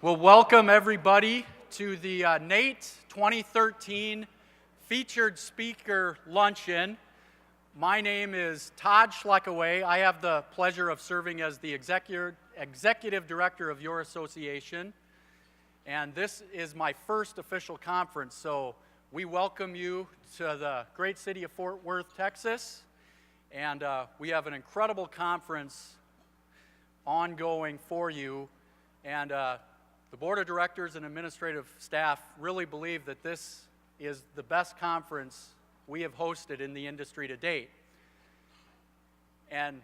Well, welcome everybody to the NATE 2013 Featured Speaker Luncheon. My name is Todd Schleckaway. I have the pleasure of serving as the executive director of your association. And this is my first official conference, so we welcome you to the great city of Fort Worth, Texas. And we have an incredible conference ongoing for you. And the board of directors and administrative staff really believe that this is the best conference we have hosted in the industry to date. And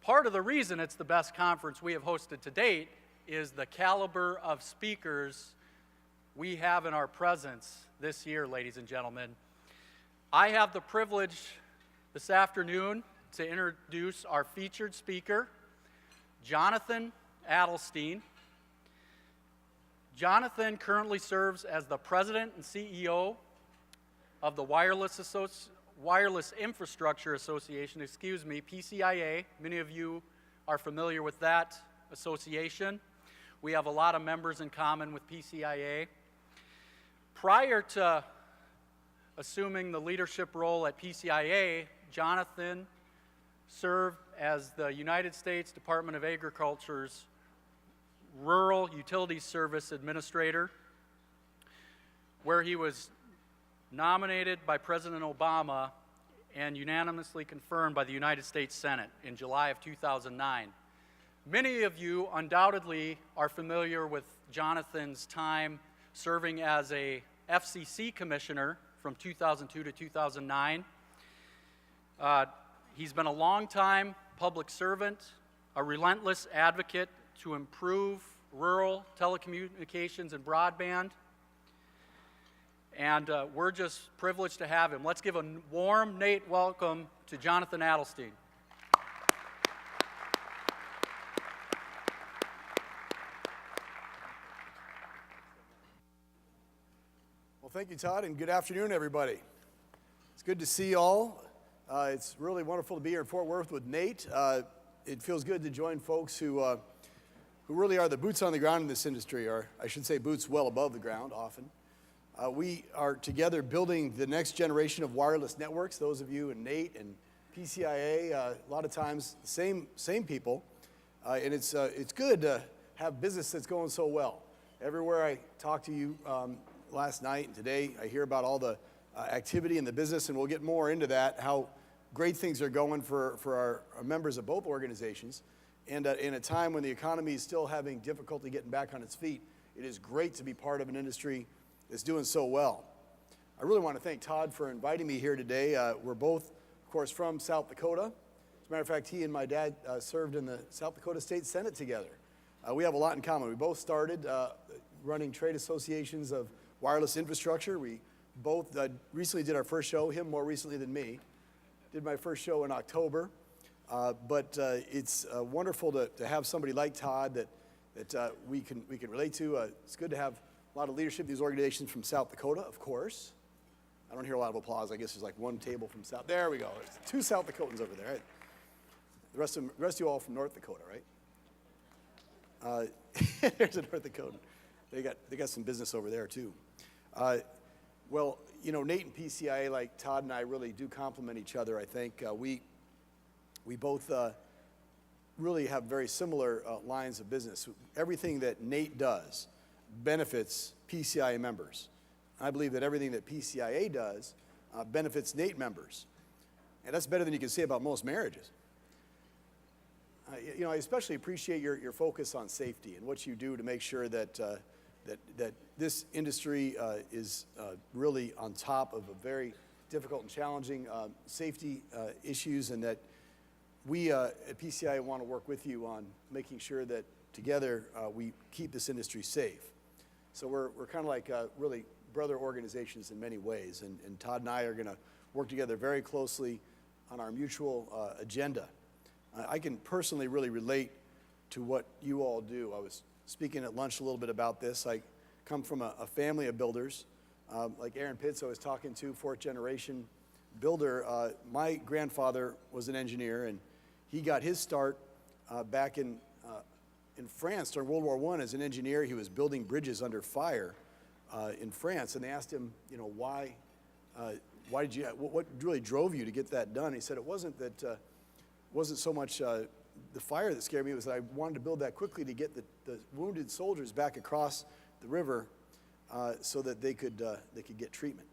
part of the reason it's the best conference we have hosted to date is the caliber of speakers we have in our presence this year, ladies and gentlemen. I have the privilege this afternoon to introduce our featured speaker, Jonathan Adelstein. Jonathan currently serves as the president and CEO of the Wireless Infrastructure Association, PCIA. Many of you are familiar with that association. We have a lot of members in common with PCIA. Prior to assuming the leadership role at PCIA, Jonathan served as the United States Department of Agriculture's Rural Utilities Service Administrator, where he was nominated by President Obama and unanimously confirmed by the United States Senate in July of 2009. Many of you undoubtedly are familiar with Jonathan's time serving as a FCC commissioner from 2002 to 2009. He's been a longtime public servant, a relentless advocate to improve rural telecommunications and broadband. And we're just privileged to have him. Let's give a warm NATE welcome to Jonathan Adelstein. Well, thank you, Todd, and good afternoon, everybody. It's good to see you all. It's really wonderful to be here in Fort Worth with NATE. It feels good to join folks who really are the boots on the ground in this industry, or I should say boots well above the ground often. We are together building the next generation of wireless networks. Those of you in NATE and PCIA, a lot of times same people, and it's good to have business that's going so well. Everywhere I talk to you last night and today, I hear about all the activity in the business, and we'll get more into that, how great things are going for our members of both organizations. And in a time when the economy is still having difficulty getting back on its feet, it is great to be part of an industry that's doing so well. I really want to thank Todd for inviting me here today. We're both, of course, from South Dakota. As a matter of fact, he and my dad served in the South Dakota State Senate together. We have a lot in common. We both started running trade associations of wireless infrastructure. We both recently did our first show, him more recently than me. Did my first show in October. But it's wonderful to have somebody like Todd that we can relate to. It's good to have a lot of leadership of these organizations from South Dakota, of course. I don't hear a lot of applause. I guess there's like one table from South. There we go. There's 2 South Dakotans over there. Right? The rest of you all from North Dakota, right? There's a North Dakotan. They got some business over there too. Well, you know, NATE and PCIA, like Todd and I, really do complement each other. I think we both really have very similar lines of business. Everything that NATE does benefits PCIA members. I believe that everything that PCIA does benefits NATE members. And that's better than you can say about most marriages. You know, I especially appreciate your focus on safety and what you do to make sure that this industry is really on top of a very difficult and challenging safety issues, and that we at PCIA want to work with you on making sure that together we keep this industry safe. So we're kind of like really brother organizations in many ways, and Todd and I are going to work together very closely on our mutual agenda. I can personally really relate to what you all do. I was speaking at lunch a little bit about this. I come from a family of builders, like Aaron Pitts I was talking to, 4th generation builder. My grandfather was an engineer, and he got his start back in in France during World War I as an engineer. He was building bridges under fire in France, and they asked him, you know, why did you, what really drove you to get that done? He said it wasn't that, wasn't so much the fire that scared me, it was that I wanted to build that quickly to get the wounded soldiers back across the river so that they could get treatment.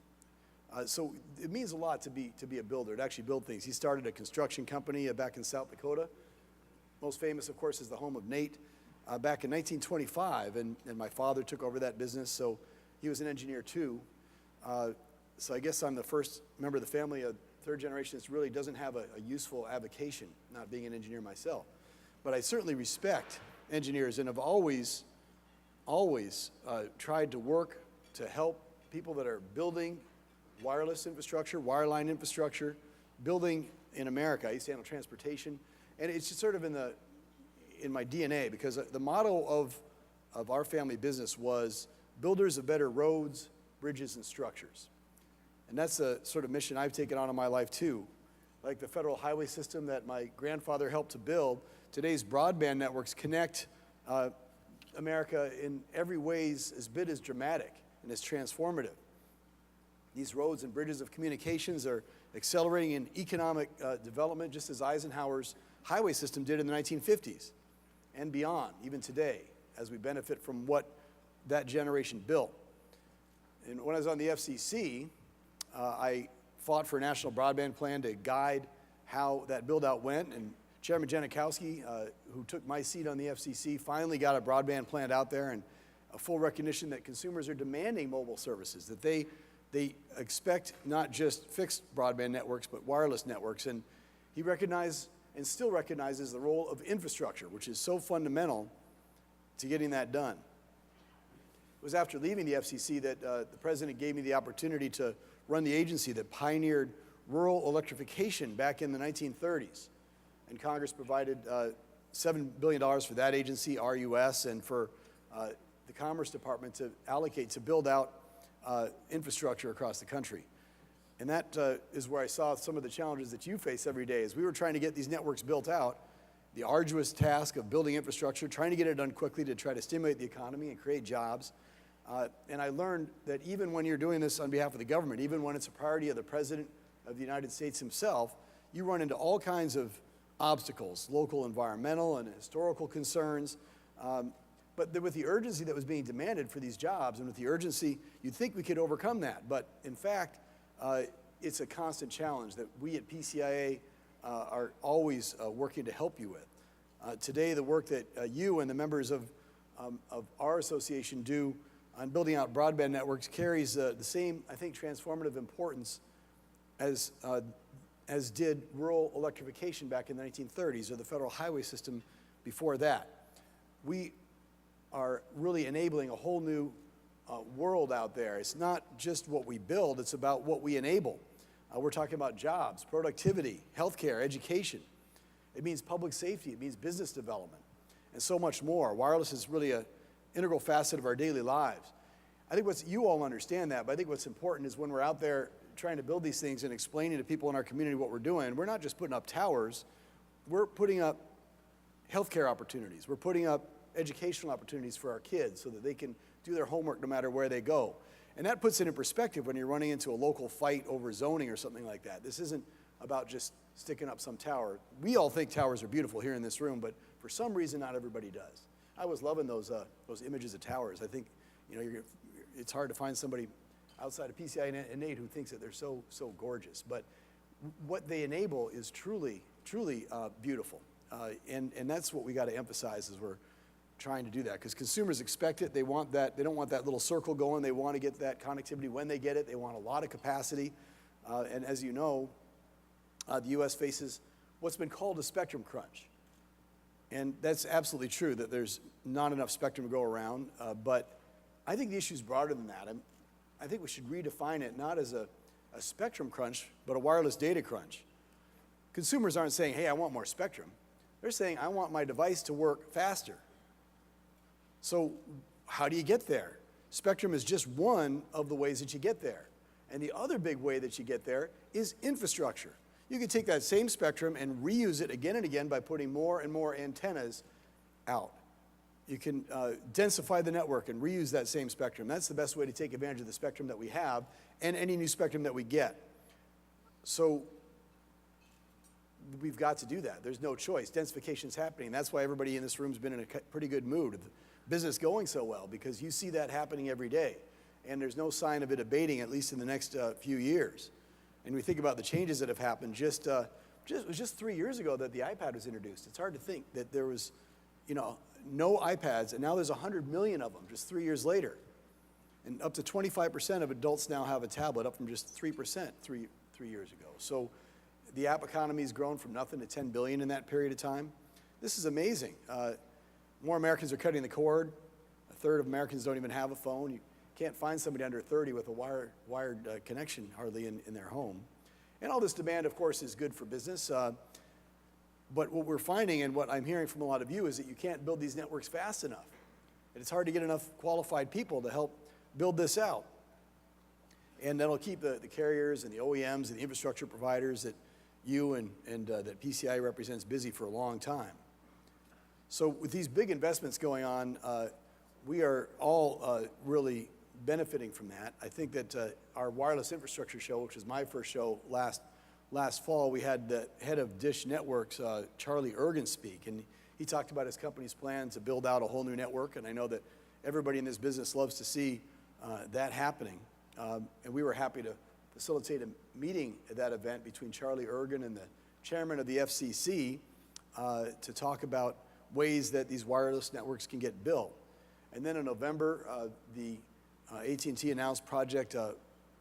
So it means a lot to be a builder, to actually build things. He started a construction company back in South Dakota. Most famous, of course, is the home of NATE back in 1925, and my father took over that business, so he was an engineer too. So I guess I'm the first member of the family, a third generation, that really doesn't have a useful avocation, not being an engineer myself. But I certainly respect engineers and have always tried to work to help people that are building wireless infrastructure, wireline infrastructure, building in America. I used to handle transportation, and it's just sort of in my DNA, because the motto of our family business was builders of better roads, bridges, and structures. And that's the sort of mission I've taken on in my life too. Like the federal highway system that my grandfather helped to build, today's broadband networks connect America in every ways as bit as dramatic and as transformative. These roads and bridges of communications are accelerating in economic development, just as Eisenhower's highway system did in the 1950s and beyond, even today, as we benefit from what that generation built. And when I was on the FCC, I fought for a national broadband plan to guide how that build-out went, and Chairman Janikowski, who took my seat on the FCC, finally got a broadband plan out there, and a full recognition that consumers are demanding mobile services, that they expect not just fixed broadband networks, but wireless networks. And he recognized and still recognizes the role of infrastructure, which is so fundamental to getting that done. It was after leaving the FCC that the president gave me the opportunity to run the agency that pioneered rural electrification back in the 1930s. And Congress provided $7 billion for that agency, RUS, and for the Commerce Department to allocate to build out infrastructure across the country. And that is where I saw some of the challenges that you face every day. As we were trying to get these networks built out, the arduous task of building infrastructure, trying to get it done quickly to try to stimulate the economy and create jobs. And I learned that even when you're doing this on behalf of the government, even when it's a priority of the President of the United States himself, you run into all kinds of obstacles, local environmental and historical concerns. But with the urgency that was being demanded for these jobs, and with the urgency, you'd think we could overcome that. But in fact, it's a constant challenge that we at PCIA are always working to help you with. Today, the work that you and the members of our association do on building out broadband networks carries the same, I think, transformative importance as did rural electrification back in the 1930s, or the federal highway system before that. We are really enabling a whole new world out there. It's not just what we build, it's about what we enable. We're talking about jobs, productivity, healthcare, education. It means public safety, it means business development, and so much more. Wireless is really an integral facet of our daily lives. I think you all understand that, but I think what's important is when we're out there trying to build these things and explaining to people in our community what we're doing, we're not just putting up towers, we're putting up healthcare opportunities. We're putting up educational opportunities for our kids so that they can do their homework no matter where they go. And that puts it in perspective when you're running into a local fight over zoning or something like that. This isn't about just sticking up some tower. We all think towers are beautiful here in this room, but for some reason, not everybody does. I was loving those images of towers. I think, you know, it's hard to find somebody outside of PCIA and NATE who thinks that they're so gorgeous. But what they enable is truly beautiful. And that's what we got to emphasize as we're trying to do that, because consumers expect it. They want that. They don't want that little circle going. They want to get that connectivity when they get it. They want a lot of capacity. And as you know, the U.S. faces what's been called a spectrum crunch. And that's absolutely true, that there's not enough spectrum to go around. But I think the issue is broader than that. I think we should redefine it not as a spectrum crunch, but a wireless data crunch. Consumers aren't saying, hey, I want more spectrum. They're saying, I want my device to work faster. So how do you get there? Spectrum is just one of the ways that you get there. And the other big way that you get there is infrastructure. You can take that same spectrum and reuse it again and again by putting more and more antennas out. You can densify the network and reuse that same spectrum. That's the best way to take advantage of the spectrum that we have and any new spectrum that we get. So we've got to do that. There's no choice. Densification is happening. That's why everybody in this room has been in a pretty good mood. The business going so well, because you see that happening every day. And there's no sign of it abating, at least in the next few years. And we think about the changes that have happened. It was just 3 years ago that the iPad was introduced. It's hard to think that there was, no iPads, and now there's 100 million of them just 3 years later. And up to 25% of adults now have a tablet, up from just 3% three years ago. So the app economy has grown from nothing to 10 billion in that period of time. This is amazing. More Americans are cutting the cord. A third of Americans don't even have a phone. You can't find somebody under 30 with a wired connection hardly in their home. And all this demand, of course, is good for business. But what we're finding, and what I'm hearing from a lot of you, is that you can't build these networks fast enough. And it's hard to get enough qualified people to help build this out. And that'll keep the carriers and the OEMs and the infrastructure providers that you and that PCIA represents busy for a long time. So with these big investments going on, we are all really benefiting from that. I think that our wireless infrastructure show, which was my first show last fall, we had the head of Dish Networks, Charlie Ergen, speak, and he talked about his company's plan to build out a whole new network, and I know that everybody in this business loves to see that happening. And we were happy to facilitate a meeting at that event between Charlie Ergen and the chairman of the FCC to talk about ways that these wireless networks can get built. And then in November, the AT&T announced Project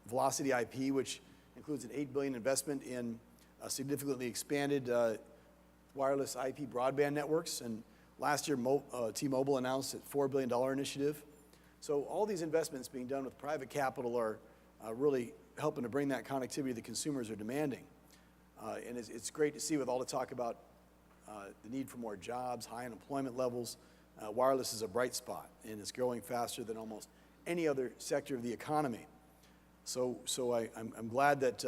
Velocity IP, which includes an $8 billion investment in significantly expanded wireless IP broadband networks. And last year, T-Mobile announced a $4 billion initiative. So all these investments being done with private capital are really helping to bring that connectivity the consumers are demanding. And it's great to see, with all the talk about the need for more jobs, high unemployment levels, wireless is a bright spot, and it's growing faster than almost any other sector of the economy. So I'm glad that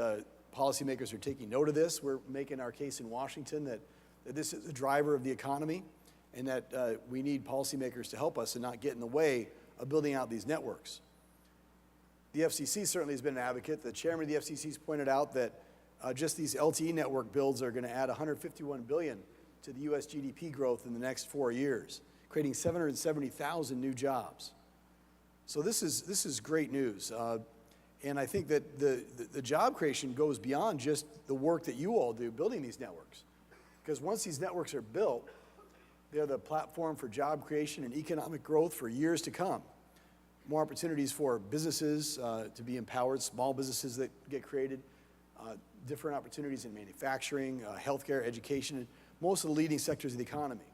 policymakers are taking note of this. We're making our case in Washington that this is a driver of the economy, and that we need policymakers to help us and not get in the way of building out these networks. The FCC certainly has been an advocate. The chairman of the FCC has pointed out that just these LTE network builds are going to add $151 billion to the U.S. GDP growth in the next 4 years, creating 770,000 new jobs. So this is great news. And I think that the job creation goes beyond just the work that you all do building these networks. Because once these networks are built, they're the platform for job creation and economic growth for years to come. More opportunities for businesses to be empowered, small businesses that get created, different opportunities in manufacturing, healthcare, education, and most of the leading sectors of the economy.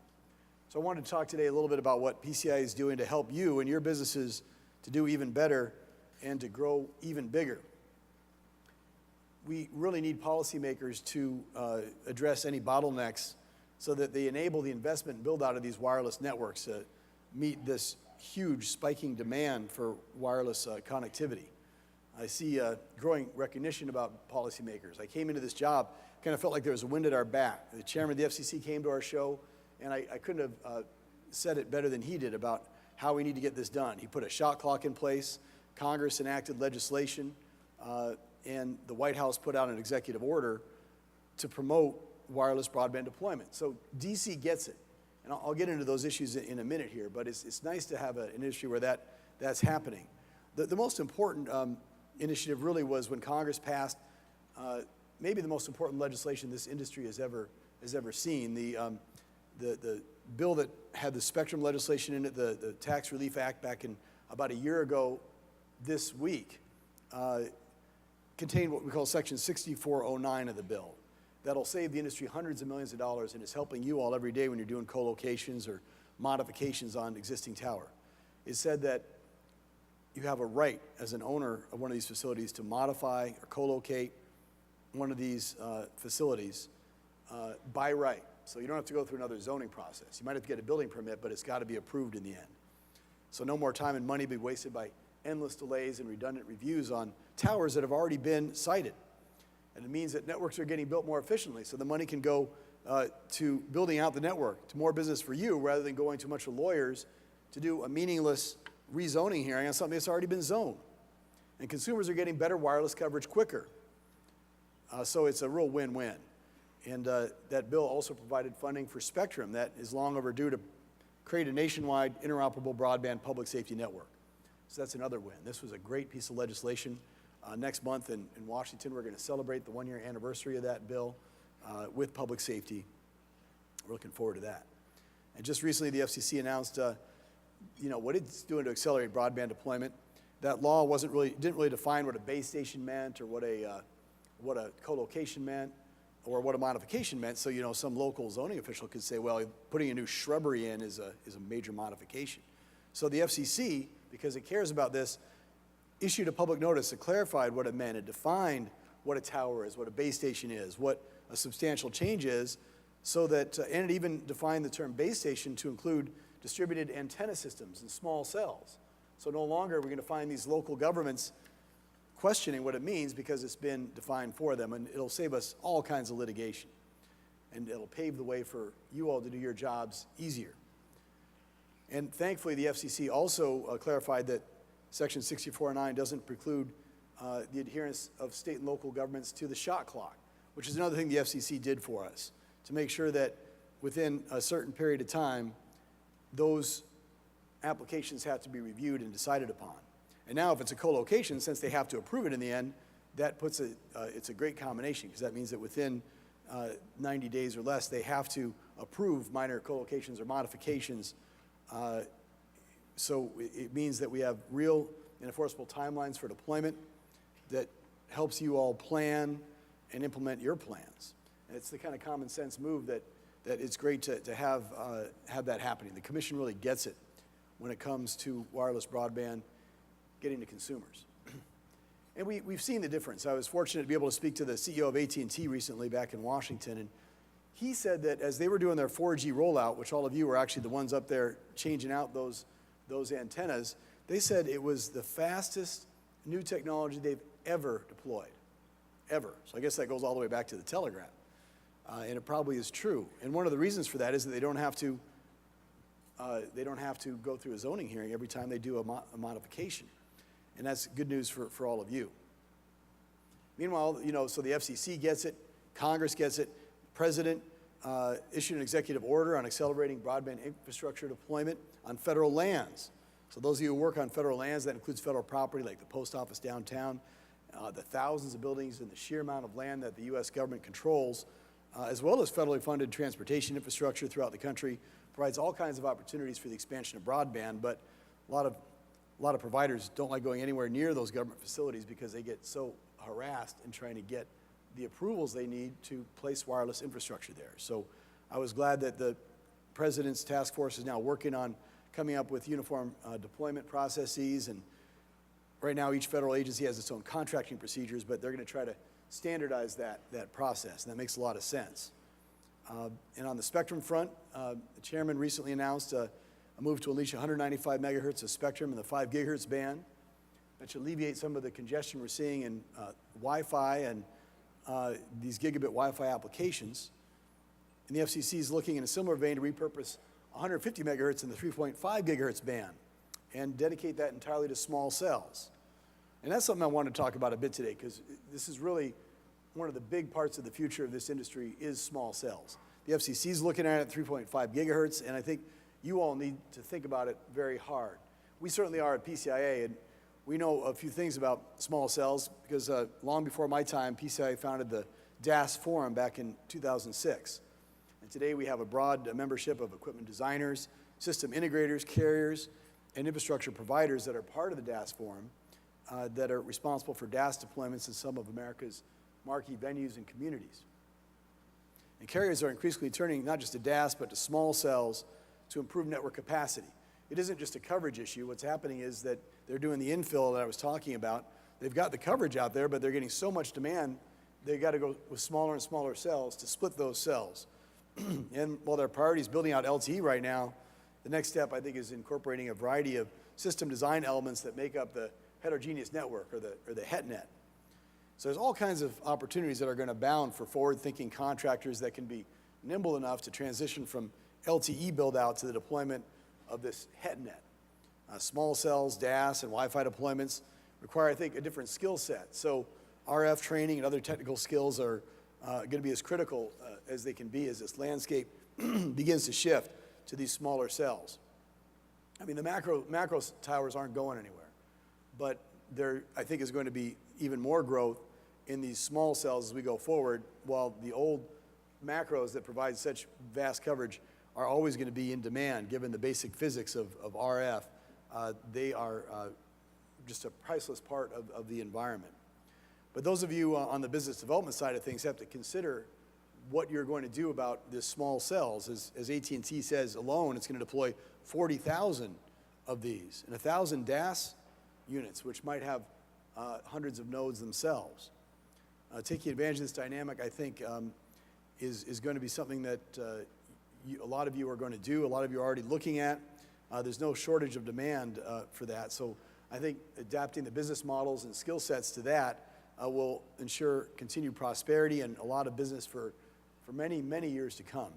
So I wanted to talk today a little bit about what PCIA is doing to help you and your businesses to do even better and to grow even bigger. We really need policymakers to address any bottlenecks so that they enable the investment and build out of these wireless networks to meet this huge spiking demand for wireless connectivity. I see growing recognition about policymakers. I came into this job, kind of felt like there was a wind at our back. The chairman of the FCC came to our show, and I couldn't have said it better than he did about how we need to get this done. He put a shot clock in place, Congress enacted legislation, and the White House put out an executive order to promote wireless broadband deployment. So DC gets it. And I'll get into those issues in a minute here, but it's nice to have an industry where that's happening. The most important initiative really was when Congress passed maybe the most important legislation this industry has ever seen. The bill that had the spectrum legislation in it, the Tax Relief Act back in about a year ago this week, contained what we call Section 6409 of the bill. That'll save the industry hundreds of millions of dollars, and is helping you all every day when you're doing co-locations or modifications on existing tower. It said that you have a right as an owner of one of these facilities to modify or co-locate one of these facilities by right. So you don't have to go through another zoning process. You might have to get a building permit, but it's got to be approved in the end. So no more time and money be wasted by endless delays and redundant reviews on towers that have already been sited. And it means that networks are getting built more efficiently, so the money can go to building out the network, to more business for you, rather than going to a bunch of lawyers to do a meaningless rezoning hearing on something that's already been zoned. And consumers are getting better wireless coverage quicker. So it's a real win-win. And that bill also provided funding for spectrum that is long overdue to create a nationwide interoperable broadband public safety network. So that's another win. This was a great piece of legislation. Next month in Washington, we're going to celebrate the one-year anniversary of that bill with public safety. We're looking forward to that. And just recently, the FCC announced, what it's doing to accelerate broadband deployment. That law didn't really define what a base station meant, or what a co-location meant, or what a modification meant. So, some local zoning official could say, well, putting a new shrubbery in is a major modification. So the FCC, because it cares about this, issued a public notice that clarified what it meant. It defined what a tower is, what a base station is, what a substantial change is, so that, and it even defined the term base station to include distributed antenna systems and small cells. So no longer are we going to find these local governments questioning what it means, because it's been defined for them, and it'll save us all kinds of litigation. And it'll pave the way for you all to do your jobs easier. And thankfully, the FCC also clarified that Section 64.9 doesn't preclude the adherence of state and local governments to the shot clock, which is another thing the FCC did for us, to make sure that within a certain period of time, those applications have to be reviewed and decided upon. And now if it's a co-location, since they have to approve it in the end, that puts it's a great combination, because that means that within 90 days or less, they have to approve minor co-locations or modifications. So it means that we have real and enforceable timelines for deployment that helps you all plan and implement your plans. And it's the kind of common sense move that it's great to have that happening. The Commission really gets it when it comes to wireless broadband getting to consumers. And we've seen the difference. I was fortunate to be able to speak to the CEO of AT&T recently back in Washington, and he said that as they were doing their 4G rollout, which all of you were actually the ones up there changing out those antennas, they said it was the fastest new technology they've ever deployed, ever. So I guess that goes all the way back to the telegraph. And it probably is true. And one of the reasons for that is that they don't have to go through a zoning hearing every time they do a modification. And that's good news for all of you. Meanwhile, so the FCC gets it, Congress gets it, President issued an executive order on accelerating broadband infrastructure deployment on federal lands. So those of you who work on federal lands, that includes federal property like the post office downtown, the thousands of buildings and the sheer amount of land that the U.S. government controls, as well as federally funded transportation infrastructure throughout the country, provides all kinds of opportunities for the expansion of broadband. But a lot of providers don't like going anywhere near those government facilities because they get so harassed in trying to get the approvals they need to place wireless infrastructure there. So I was glad that the President's task force is now working on coming up with uniform deployment processes. And right now, each federal agency has its own contracting procedures, but they're going to try to standardize that process, and that makes a lot of sense. And on the spectrum front, the chairman recently announced a move to unleash 195 megahertz of spectrum in the 5 gigahertz band. That should alleviate some of the congestion we're seeing in Wi-Fi and these gigabit Wi-Fi applications. And the FCC is looking in a similar vein to repurpose 150 megahertz in the 3.5 gigahertz band and dedicate that entirely to small cells. And that's something I want to talk about a bit today, because this is really one of the big parts of the future of this industry is small cells. The FCC is looking at it at 3.5 gigahertz, and I think you all need to think about it very hard. We certainly are at PCIA, and we know a few things about small cells because long before my time, PCIA founded the DAS Forum back in 2006. And today we have a broad membership of equipment designers, system integrators, carriers, and infrastructure providers that are part of the DAS Forum that are responsible for DAS deployments in some of America's marquee venues and communities. And carriers are increasingly turning not just to DAS, but to small cells to improve network capacity. It isn't just a coverage issue. What's happening is that they're doing the infill that I was talking about. They've got the coverage out there, but they're getting so much demand, they've got to go with smaller and smaller cells to split those cells. And while their priority is building out LTE right now, the next step, I think, is incorporating a variety of system design elements that make up the heterogeneous network, or the HETNet. So there's all kinds of opportunities that are going to abound for forward-thinking contractors that can be nimble enough to transition from LTE build out to the deployment of this HETNet. Small cells, DAS, and Wi-Fi deployments require, I think, a different skill set. So RF training and other technical skills are going to be as critical as they can be as this landscape begins to shift to these smaller cells. I mean, the macro towers aren't going anywhere, but there, I think, is going to be even more growth in these small cells as we go forward, while the old macros that provide such vast coverage are always going to be in demand, given the basic physics of RF. They are just a priceless part of the environment. But those of you on the business development side of things have to consider what you're going to do about this small cells. As AT&T says alone, it's going to deploy 40,000 of these and 1,000 DAS units, which might have hundreds of nodes themselves. Taking advantage of this dynamic, I think, is going to be something that a lot of you are going to do, a lot of you are already looking at. There's no shortage of demand for that. So I think adapting the business models and skill sets to that will ensure continued prosperity and a lot of business for many, many years to come.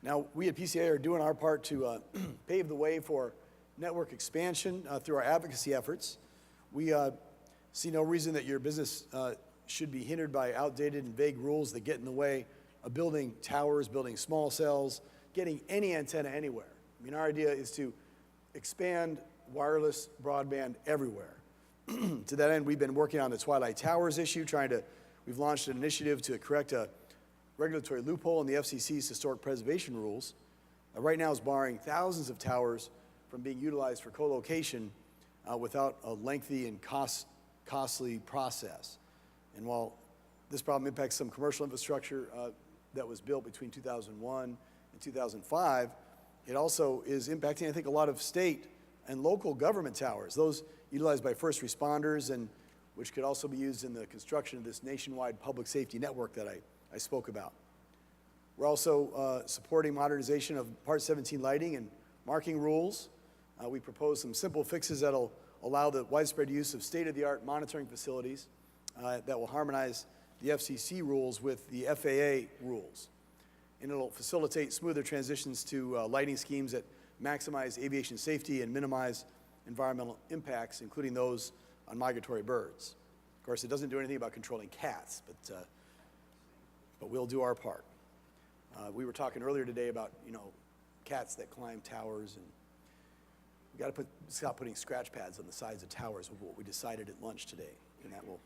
Now, we at PCIA are doing our part to pave the way for network expansion through our advocacy efforts. We see no reason that your business should be hindered by outdated and vague rules that get in the way of building towers, building small cells, getting any antenna anywhere. I mean, our idea is to expand wireless broadband everywhere. To that end, we've been working on the Twilight Towers issue, we've launched an initiative to correct a regulatory loophole in the FCC's historic preservation rules. Right now, it's barring thousands of towers from being utilized for co-location without a lengthy and costly process. And while this problem impacts some commercial infrastructure that was built between 2001 and 2005, it also is impacting, I think, a lot of state and local government towers, those utilized by first responders and which could also be used in the construction of this nationwide public safety network that I spoke about. We're also supporting modernization of Part 17 lighting and marking rules. We propose some simple fixes that'll allow the widespread use of state-of-the-art monitoring facilities that will harmonize the FCC rules with the FAA rules. And it'll facilitate smoother transitions to lighting schemes that maximize aviation safety and minimize environmental impacts, including those on migratory birds. Of course, it doesn't do anything about controlling cats, but we'll do our part. We were talking earlier today about, cats that climb towers, and we got to stop putting scratch pads on the sides of towers, with what we decided at lunch today, and that will.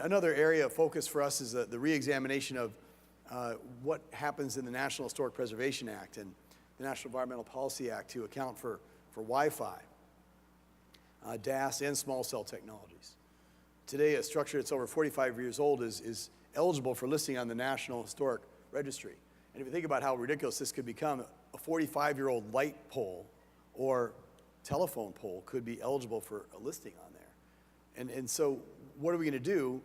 Another area of focus for us is the re-examination of what happens in the National Historic Preservation Act and the National Environmental Policy Act to account for Wi-Fi, DAS, and small cell technologies. Today, a structure that's over 45 years old is eligible for listing on the National Historic Registry. And if you think about how ridiculous this could become, a 45-year-old light pole or telephone pole could be eligible for a listing on there. And so what are we going to do?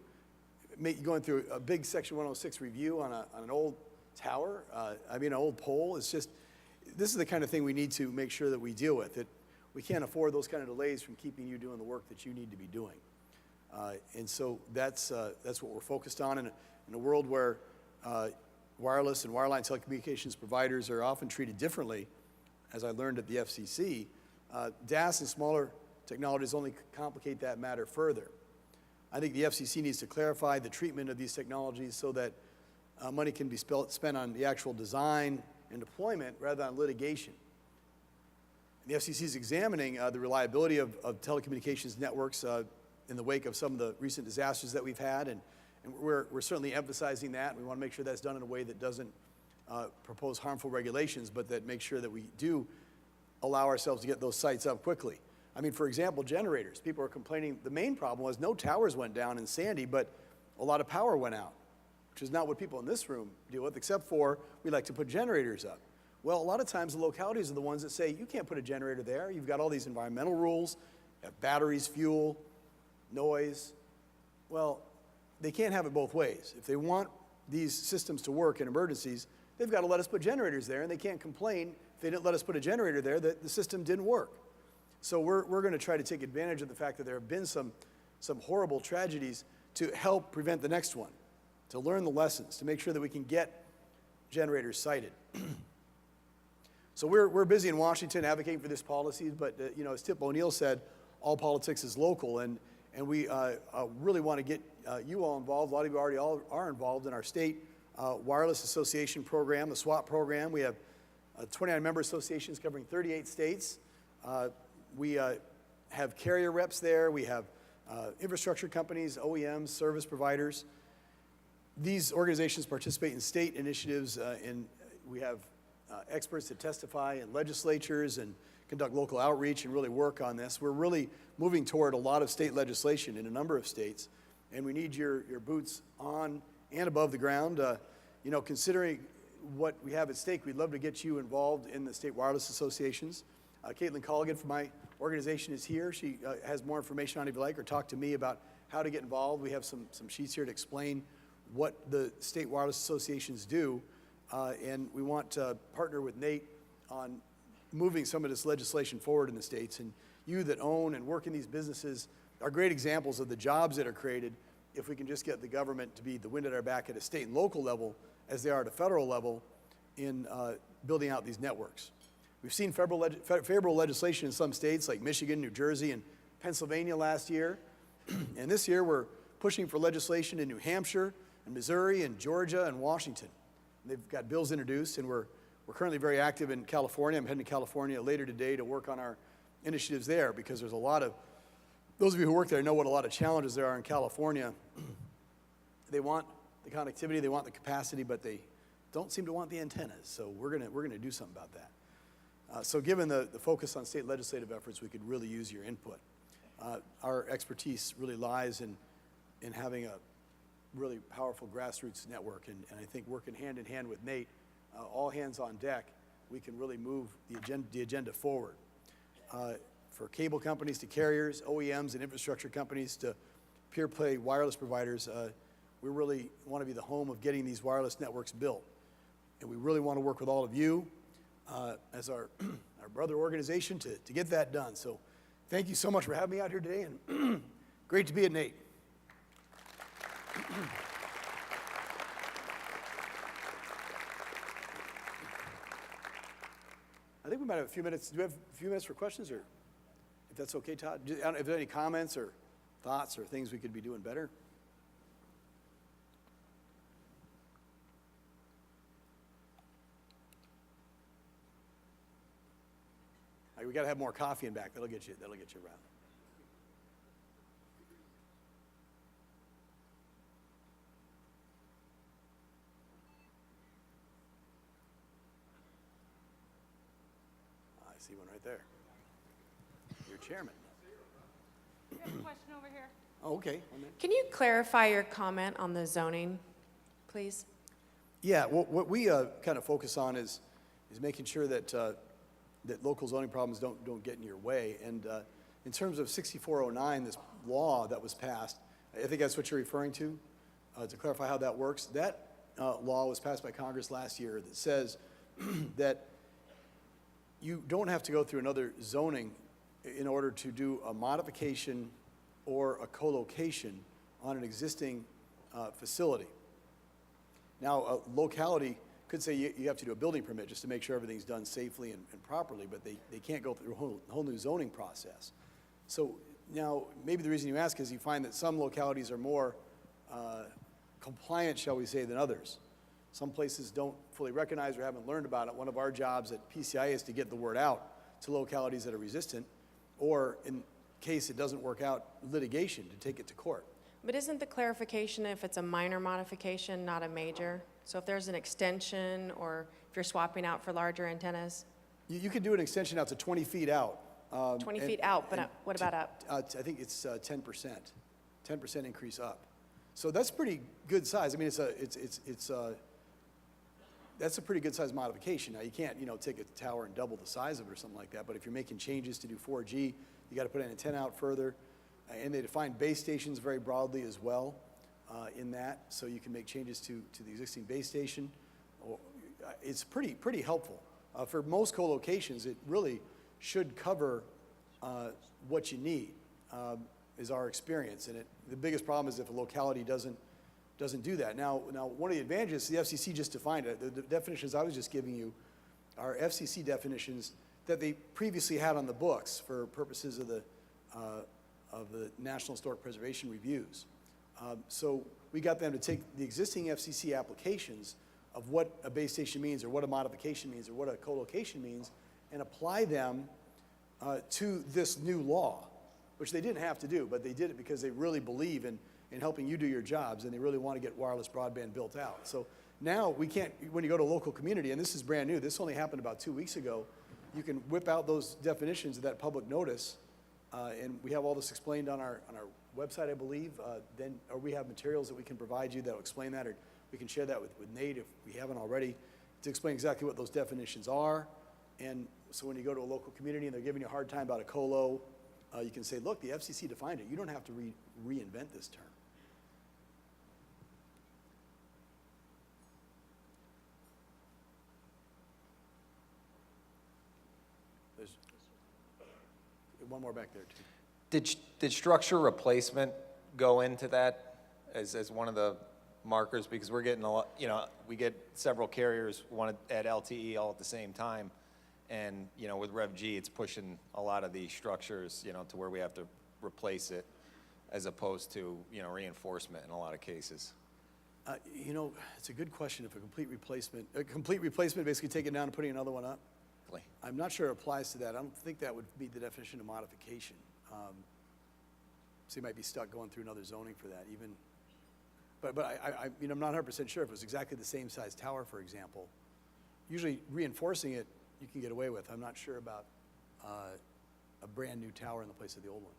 Going through a big Section 106 review on an old tower, an old pole, this is the kind of thing we need to make sure that we deal with. We can't afford those kind of delays from keeping you doing the work that you need to be doing. And so that's what we're focused on in a world where wireless and wireline telecommunications providers are often treated differently, as I learned at the FCC. DAS and smaller technologies only complicate that matter further. I think the FCC needs to clarify the treatment of these technologies so that money can be spent on the actual design and deployment rather than litigation. The FCC is examining the reliability of telecommunications networks in the wake of some of the recent disasters that we've had, and we're certainly emphasizing that. We want to make sure that's done in a way that doesn't propose harmful regulations, but that makes sure that we do allow ourselves to get those sites up quickly. I mean, for example, generators. People are complaining. The main problem was no towers went down in Sandy, but a lot of power went out, which is not what people in this room deal with, except for we like to put generators up. Well, a lot of times the localities are the ones that say, you can't put a generator there. You've got all these environmental rules, you have batteries, fuel, noise. Well, they can't have it both ways. If they want these systems to work in emergencies, they've got to let us put generators there, and they can't complain if they didn't let us put a generator there that the system didn't work. So we're going to try to take advantage of the fact that there have been some horrible tragedies to help prevent the next one, to learn the lessons, to make sure that we can get generators sited. So we're busy in Washington advocating for this policy, but you know, as Tip O'Neill said, all politics is local, and we really want to get you all involved. A lot of you already are involved in our state wireless association program, the SWAP program. We have 29 member associations covering 38 states. We have carrier reps there. We have infrastructure companies, OEMs, service providers. These organizations participate in state initiatives, and we have experts that testify in legislatures and conduct local outreach and really work on this. We're really moving toward a lot of state legislation in a number of states, and we need your boots on and above the ground. You know, considering what we have at stake, we'd love to get you involved in the state wireless associations. Caitlin Colligan from my organization is here. She has more information on it if you like, or talk to me about how to get involved. We have some sheets here to explain what the state wireless associations do, and we want to partner with NATE on moving some of this legislation forward in the states. And you that own and work in these businesses are great examples of the jobs that are created if we can just get the government to be the wind at our back at a state and local level as they are at a federal level in building out these networks. We've seen favorable legislation in some states like Michigan, New Jersey, and Pennsylvania last year. And this year we're pushing for legislation in New Hampshire, and Missouri, and Georgia, and Washington. They've got bills introduced, and we're currently very active in California. I'm heading to California later today to work on our initiatives there, because there's a lot of, those of you who work there know what a lot of challenges there are in California. They want the connectivity, they want the capacity, but they don't seem to want the antennas. So we're gonna do something about that. So given the focus on state legislative efforts, we could really use your input. Our expertise really lies in having a really powerful grassroots network, and I think working hand in hand with NATE, all hands on deck, we can really move the agenda forward. For cable companies to carriers, OEMs and infrastructure companies to pure play wireless providers, we really want to be the home of getting these wireless networks built. And we really want to work with all of you as our brother organization to get that done. So thank you so much for having me out here today, and great to be at NATE. I think we might have a few minutes. Do we have a few minutes for questions, or if that's okay, Todd? I don't know if there are any comments or thoughts or things we could be doing better. All right, we got to have more coffee in back. That'll get you around. I see one right there. Your chairman. We have a question over here. Oh, okay. Can you clarify your comment on the zoning, please? Yeah, what we kind of focus on is making sure that that local zoning problems don't get in your way. And in terms of 6409, this law that was passed, I think that's what you're referring to clarify how that works. That law was passed by Congress last year that says that you don't have to go through another zoning in order to do a modification or a co-location on an existing facility. Now, a locality could say you have to do a building permit just to make sure everything's done safely and properly, but they can't go through a whole new zoning process. So now, maybe the reason you ask is you find that some localities are more compliant, shall we say, than others. Some places don't fully recognize or haven't learned about it. One of our jobs at PCIA is to get the word out to localities that are resistant, or in case it doesn't work out, litigation to take it to court. But isn't the clarification if it's a minor modification, not a major? So if there's an extension, or if you're swapping out for larger antennas? You could do an extension out to 20 feet out. 20 feet out, but what about up? I think it's 10%. 10% increase up. So that's pretty good size. I mean, that's a pretty good size modification. Now, you can't, take a tower and double the size of it or something like that, but if you're making changes to do 4G, you got to put an antenna out further. And they define base stations very broadly as well in that, so you can make changes to the existing base station. It's pretty helpful. For most co-locations, it really should cover what you need, is our experience. And the biggest problem is if a locality doesn't doesn't do that. Now, one of the advantages, the FCC just defined it. The definitions I was just giving you are FCC definitions that they previously had on the books for purposes of the National Historic Preservation Reviews. So we got them to take the existing FCC applications of what a base station means, or what a modification means, or what a co-location means, and apply them to this new law, which they didn't have to do, but they did it because they really believe in helping you do your jobs, and they really want to get wireless broadband built out. So now we can't, when you go to a local community, and this is brand new, this only happened about 2 weeks ago, you can whip out those definitions of that public notice, and we have all this explained on our website, I believe. Or we have materials that we can provide you that will explain that, or we can share that with NATE if we haven't already, to explain exactly what those definitions are. And so when you go to a local community and they're giving you a hard time about a colo, you can say, look, the FCC defined it. You don't have to reinvent this term. There's one more back there, too. Did structure replacement go into that as one of the markers? Because we're getting a lot, we get several carriers want to add LTE all at the same time. And, with Rev G, it's pushing a lot of these structures, to where we have to replace it as opposed to, reinforcement in a lot of cases. It's a good question. If a complete replacement, basically taking it down and putting another one up. I'm not sure it applies to that. I don't think that would be the definition of modification. So you might be stuck going through another zoning for that. But I'm not 100% sure if it was exactly the same size tower, for example. Usually reinforcing it, you can get away with. I'm not sure about a brand new tower in the place of the old one.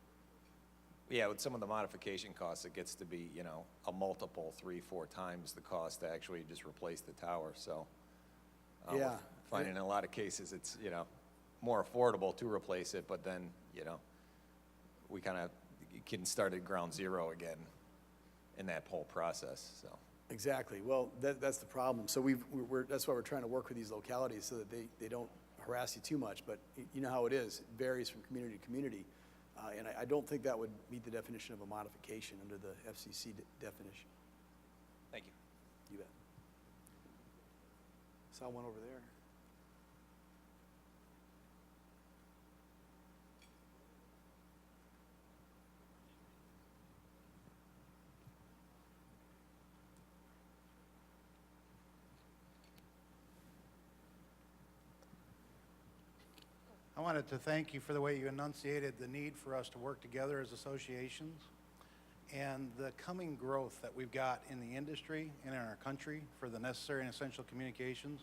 Yeah, with some of the modification costs, it gets to be, a multiple 3-4 times the cost to actually just replace the tower. So yeah, finding in a lot of cases it's, more affordable to replace it, but then, we kind of can start at ground zero again in that whole process. So exactly. Well, that's the problem. So that's why we're trying to work with these localities so that they don't harass you too much. But you know how it is. It varies from community to community. And I don't think that would meet the definition of a modification under the FCC definition. thank you. You bet. Saw one over there. I wanted to thank you for the way you enunciated the need for us to work together as associations and the coming growth that we've got in the industry and in our country for the necessary and essential communications.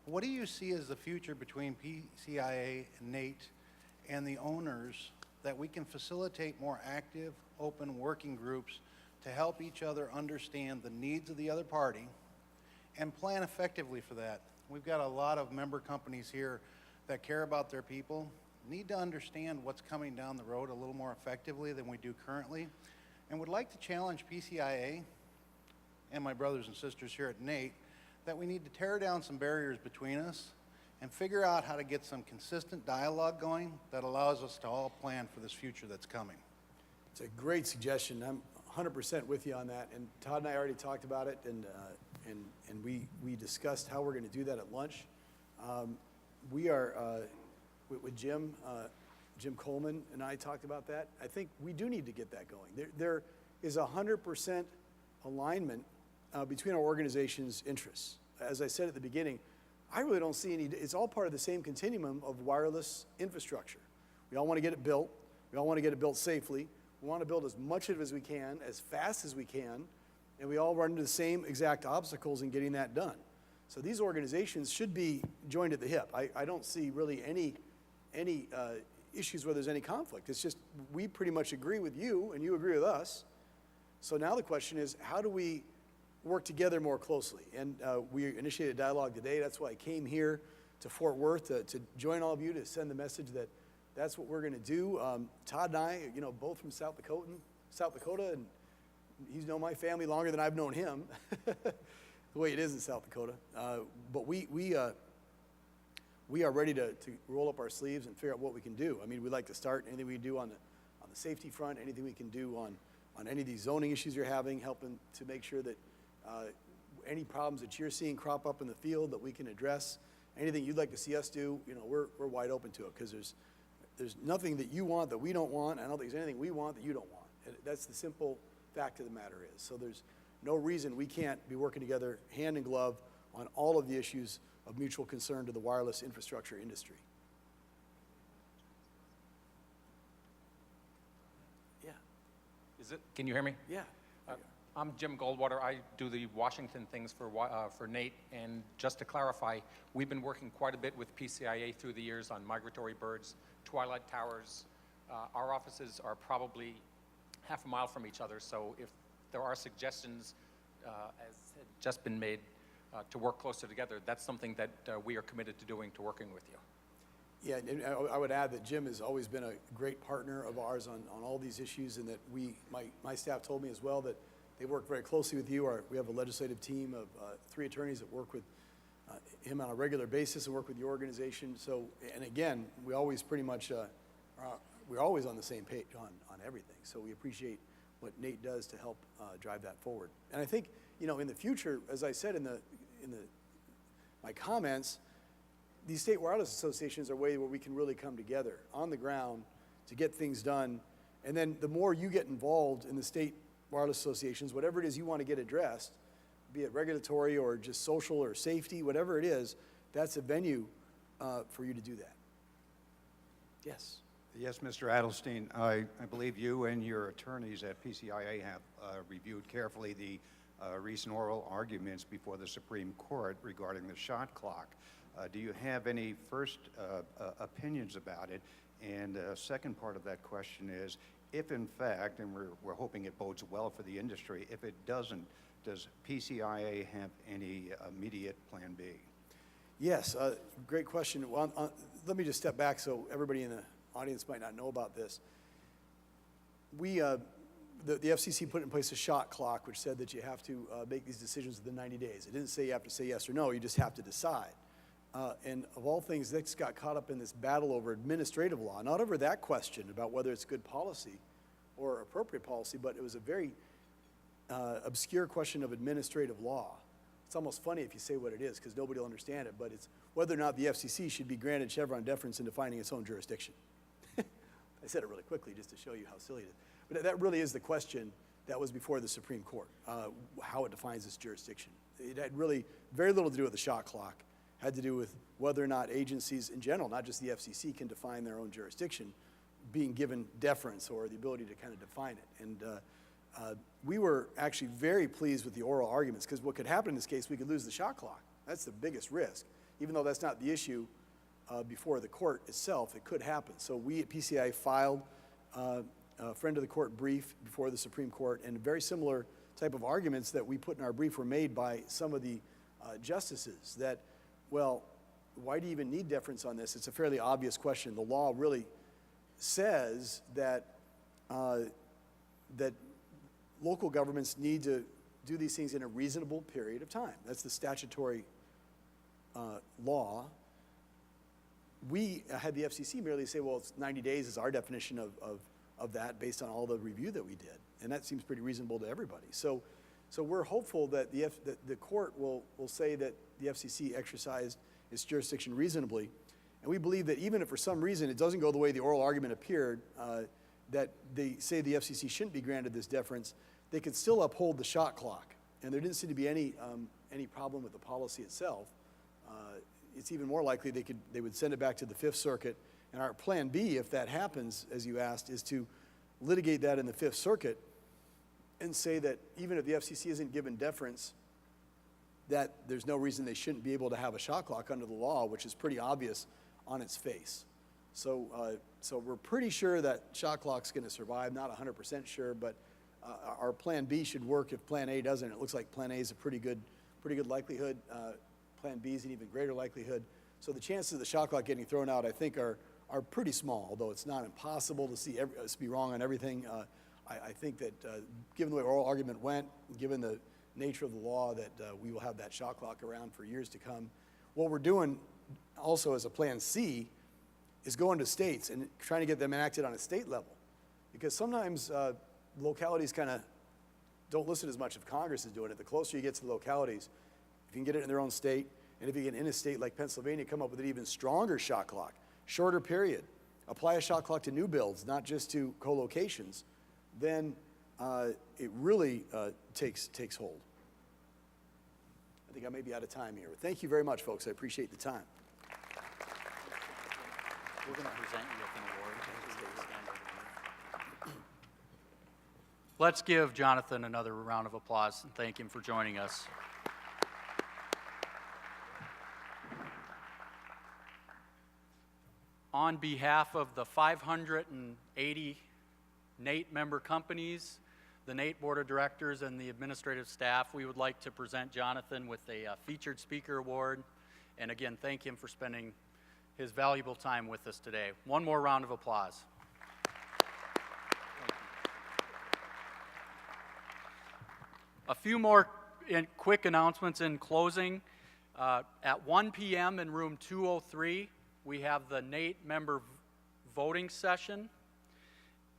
What do you see as the future between PCIA and NATE and the owners that we can facilitate more active, open working groups to help each other understand the needs of the other party and plan effectively for that? We've got a lot of member companies here that care about their people, need to understand what's coming down the road a little more effectively than we do currently, and would like to challenge PCIA and my brothers and sisters here at NATE that we need to tear down some barriers between us and figure out how to get some consistent dialogue going that allows us to all plan for this future that's coming. It's a great suggestion. I'm 100% with you on that. And Todd and I already talked about it, and we discussed how we're going to do that at lunch. We are, with Jim Coleman and I talked about that. I think we do need to get that going. There is 100% alignment between our organization's interests. As I said at the beginning, I really don't see any, it's all part of the same continuum of wireless infrastructure. We all want to get it built. We all want to get it built safely. We want to build as much of it as we can, as fast as we can, and we all run into the same exact obstacles in getting that done. So these organizations should be joined at the hip. I don't see really any issues where there's any conflict. It's just we pretty much agree with you and you agree with us. So now the question is, how do we work together more closely? And we initiated a dialogue today. That's why I came here to Fort Worth to join all of you to send the message that that's what we're going to do. Todd and I, both from South Dakota, and he's known my family longer than I've known him. The way it is in South Dakota. But we are ready to roll up our sleeves and figure out what we can do. I mean, we'd like to start anything we can do on the safety front, anything we can do on on any of these zoning issues you're having, helping to make sure that any problems that you're seeing crop up in the field that we can address. Anything you'd like to see us do, we're wide open to it, because there's nothing that you want that we don't want. I don't think there's anything we want that you don't want. And that's the simple fact of the matter is. So there's no reason we can't be working together hand in glove on all of the issues of mutual concern to the wireless infrastructure industry. Yeah. Can you hear me? Yeah. I'm Jim Goldwater. I do the Washington things for NATE. And just to clarify, we've been working quite a bit with PCIA through the years on migratory birds, twilight towers. Our offices are probably half a mile from each other. So if there are suggestions, as had just been made, to work closer together, that's something that we are committed to doing, to working with you. Yeah, and I would add that Jim has always been a great partner of ours on all these issues, and that my staff told me as well that they work very closely with you. We have a legislative team of 3 attorneys that work with him on a regular basis and work with your organization. So, and again, we always pretty much, we're always on the same page on everything. So we appreciate what NATE does to help drive that forward. And I think, in the future, as I said in my comments, these state wireless associations are a way where we can really come together on the ground to get things done. And then the more you get involved in the state wireless associations, whatever it is you want to get addressed, be it regulatory or just social or safety, whatever it is, that's a venue for you to do that. Yes. Yes, Mr. Adelstein, I believe you and your attorneys at PCIA have reviewed carefully the recent oral arguments before the Supreme Court regarding the shot clock. Do you have any first opinions about it? And second part of that question is, if in fact, and we're hoping it bodes well for the industry, if it doesn't, does PCIA have any immediate plan B? Yes, Great question. Well, let me just step back so everybody in the audience might not know about this. The FCC put in place a shot clock, which said that you have to make these decisions within 90 days. It didn't say you have to say yes or no, you just have to decide. And of all things, this got caught up in this battle over administrative law, not over that question about whether it's good policy or appropriate policy, but it was a very obscure question of administrative law. It's almost funny if you say what it is, because nobody will understand it, but it's whether or not the FCC should be granted Chevron deference in defining its own jurisdiction. I said it really quickly just to show you how silly it is. But that really is the question that was before the Supreme Court, how it defines its jurisdiction. It had really very little to do with the shot clock. It had to do with whether or not agencies in general, not just the FCC, can define their own jurisdiction, being given deference or the ability to kind of define it. And we were actually very pleased with the oral arguments, because what could happen in this case, we could lose the shot clock. That's the biggest risk. Even though that's not the issue before the court itself, it could happen. So we at PCI filed a friend of the court brief before the Supreme Court, and very similar type of arguments that we put in our brief were made by some of the justices that, well, why do you even need deference on this? It's a fairly obvious question. The law really says that that local governments need to do these things in a reasonable period of time. That's the statutory law. We had the FCC merely say, well, it's 90 days is our definition of that based on all the review that we did. And that seems pretty reasonable to everybody. So we're hopeful that the court will say that the FCC exercised its jurisdiction reasonably. And we believe that even if for some reason it doesn't go the way the oral argument appeared, that they say the FCC shouldn't be granted this deference, they could still uphold the shot clock. And there didn't seem to be any problem with the policy itself. It's even more likely they would send it back to the Fifth Circuit. And our plan B, if that happens, as you asked, is to litigate that in the Fifth Circuit and say that even if the FCC isn't given deference, that there's no reason they shouldn't be able to have a shot clock under the law, which is pretty obvious on its face. So we're pretty sure that shot clock's going to survive. Not 100% sure, but our plan B should work if plan A doesn't. It looks like plan A is a pretty good likelihood. Plan B is an even greater likelihood. So the chances of the shot clock getting thrown out, I think, are pretty small, although it's not impossible to see us be wrong on everything. I think that given the way oral argument went, given the nature of the law, that we will have that shot clock around for years to come. What we're doing also as a plan C is going to states and trying to get them enacted on a state level. Because sometimes localities kind of don't listen as much if Congress is doing it. The closer you get to the localities, if you can get it in their own state, and if you get in a state like Pennsylvania, come up with an even stronger shot clock, shorter period, apply a shot clock to new builds, not just to co-locations, then it really takes hold. I think I may be out of time here. Thank you very much, folks. I appreciate the time. We're going to present you with an award. Stand over here. Let's give Jonathan another round of applause and thank him for joining us. On behalf of the 580 NATE member companies, the NATE Board of Directors, and the administrative staff, we would like to present Jonathan with a Featured Speaker Award. And again, thank him for spending his valuable time with us today. One more round of applause. A few more quick announcements in closing. At 1 p.m. in room 203, we have the NATE member voting session.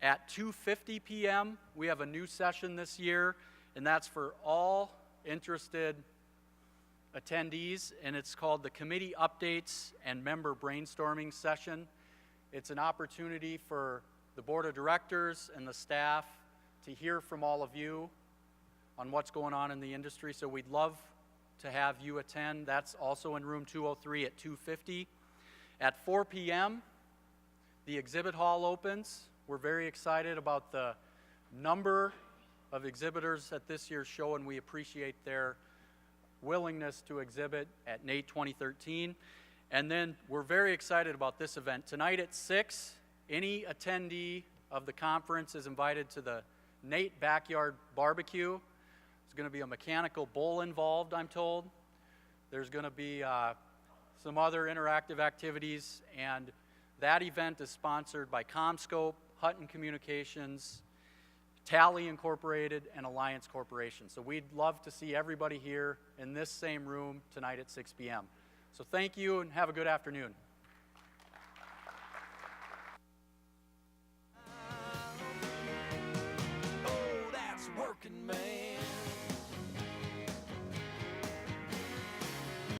At 2:50 p.m., we have a new session this year, and that's for all interested attendees, and it's called the Committee Updates and Member Brainstorming Session. It's an opportunity for the Board of Directors and the staff to hear from all of you on what's going on in the industry, so we'd love to have you attend. That's also in room 203 at 2:50. At 4 p.m., the exhibit hall opens. We're very excited about the number of exhibitors at this year's show, and we appreciate their willingness to exhibit at NATE 2013. And then we're very excited about this event. Tonight at 6, any attendee of the conference is invited to the NATE Backyard Barbecue. There's going to be a mechanical bull involved, I'm told. There's going to be some other interactive activities, and that event is sponsored by CommScope, Hutton Communications, Tally Incorporated, and Alliance Corporation. So we'd love to see everybody here in this same room tonight at 6 p.m. So thank you and have a good afternoon.